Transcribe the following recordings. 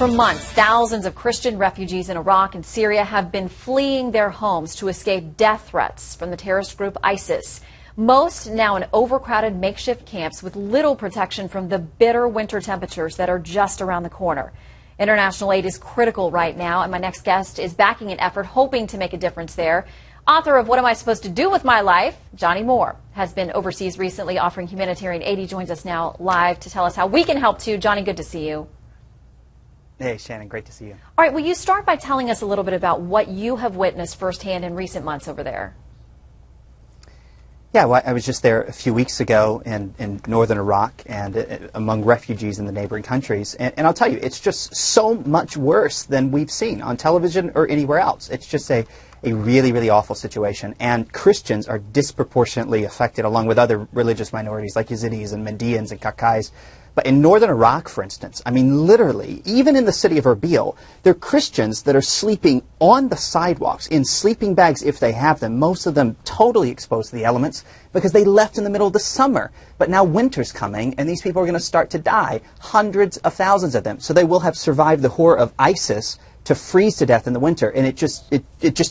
For months, thousands of Christian refugees in Iraq and Syria have been fleeing their homes to escape death threats from the terrorist group ISIS. Most now in overcrowded makeshift camps with little protection from the bitter winter temperatures that are just around the corner. International aid is critical right now, and my next guest is backing an effort hoping to make a difference there. Author of What Am I Supposed to Do with My Life, Johnny Moore, has been overseas recently offering humanitarian aid. He joins us now live to tell us how we can help too. Johnny, good to see you. Hey, Shannon, great to see you. All right, will you start by telling us a little bit about what you have witnessed firsthand in recent months over there? Yeah, well, I was just there a few weeks ago in northern Iraq and among refugees in the neighboring countries. And I'll tell you, it's just so much worse than we've seen on television or anywhere else. It's just a really, really awful situation. And Christians are disproportionately affected along with other religious minorities like Yazidis and Mandaeans and Kakais. But in northern Iraq, for instance, I mean, literally, even in the city of Erbil, there are Christians that are sleeping on the sidewalks in sleeping bags if they have them, most of them totally exposed to the elements because they left in the middle of the summer. But now winter's coming, and these people are going to start to die, hundreds of thousands of them. So they will have survived the horror of ISIS to freeze to death in the winter, and it just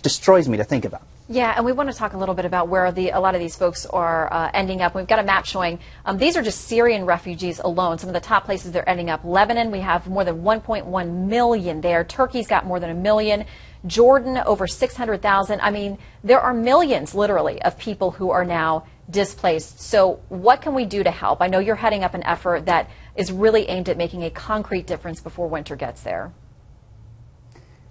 destroys me to think about. Yeah, and we want to talk a little bit about where a lot of these folks are ending up. We've got a map showing these are just Syrian refugees alone. Some of the top places they're ending up. Lebanon, we have more than 1.1 million there. Turkey's got more than 1 million. Jordan, over 600,000. I mean, there are millions, literally, of people who are now displaced. So what can we do to help? I know you're heading up an effort that is really aimed at making a concrete difference before winter gets there.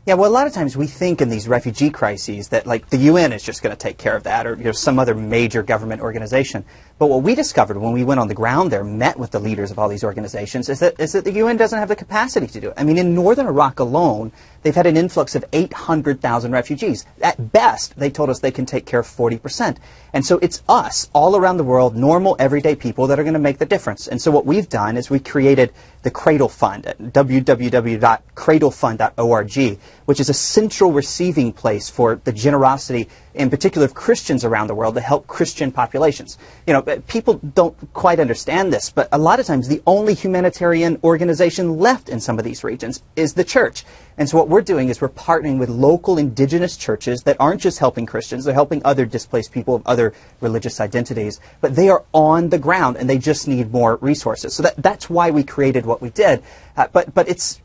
Yeah, well, a lot of times we think in these refugee crises that, like, the UN is just going to take care of that, or some other major government organization. But what we discovered when we went on the ground there, met with the leaders of all these organizations, is that the UN doesn't have the capacity to do it. I mean, in northern Iraq alone, they've had an influx of 800,000 refugees. At best, they told us they can take care of 40%. And so it's us, all around the world, normal, everyday people that are going to make the difference. And so what we've done is we created the Cradle Fund at www.cradlefund.org, which is a central receiving place for the generosity, in particular of Christians around the world, to help Christian populations. You know, people don't quite understand this, but a lot of times the only humanitarian organization left in some of these regions is the church. And so what we're doing is we're partnering with local indigenous churches that aren't just helping Christians, they're helping other displaced people of other religious identities, but they are on the ground and they just need more resources. So that's why we created what we did. But it's,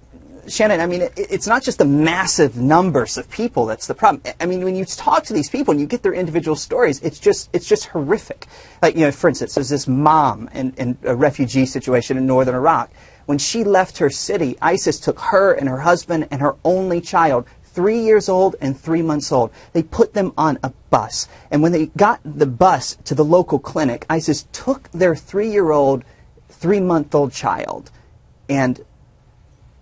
Shannon, I mean, it's not just the massive numbers of people that's the problem. I mean, when you talk to these people and you get their individual stories, it's just horrific. Like, you know, for instance, there's this mom in a refugee situation in northern Iraq. When she left her city, ISIS took her and her husband and her only child, 3 years old and 3 months old. They put them on a bus. And when they got the bus to the local clinic, ISIS took their 3-year-old, 3-month-old child and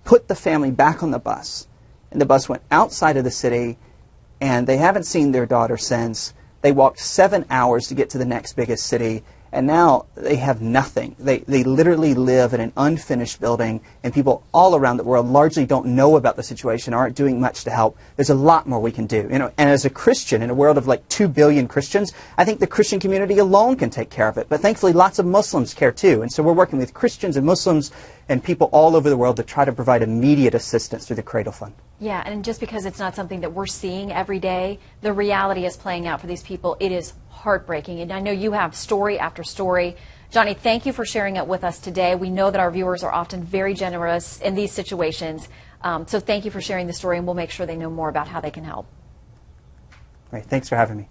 put the family back on the bus. And the bus went outside of the city, and they haven't seen their daughter since. They walked 7 hours to get to the next biggest city, and now they have nothing. They literally live in an unfinished building, and people all around the world largely don't know about the situation, aren't doing much to help. There's a lot more we can do. You know, and as a Christian, in a world of like 2 billion Christians, I think the Christian community alone can take care of it. But thankfully, lots of Muslims care too. And so we're working with Christians and Muslims and people all over the world to try to provide immediate assistance through the Cradle Fund. Yeah, and just because it's not something that we're seeing every day, the reality is playing out for these people. It is heartbreaking. And I know you have story after story. Johnny, thank you for sharing it with us today. We know that our viewers are often very generous in these situations. So thank you for sharing the story, and we'll make sure they know more about how they can help. Great. Thanks for having me.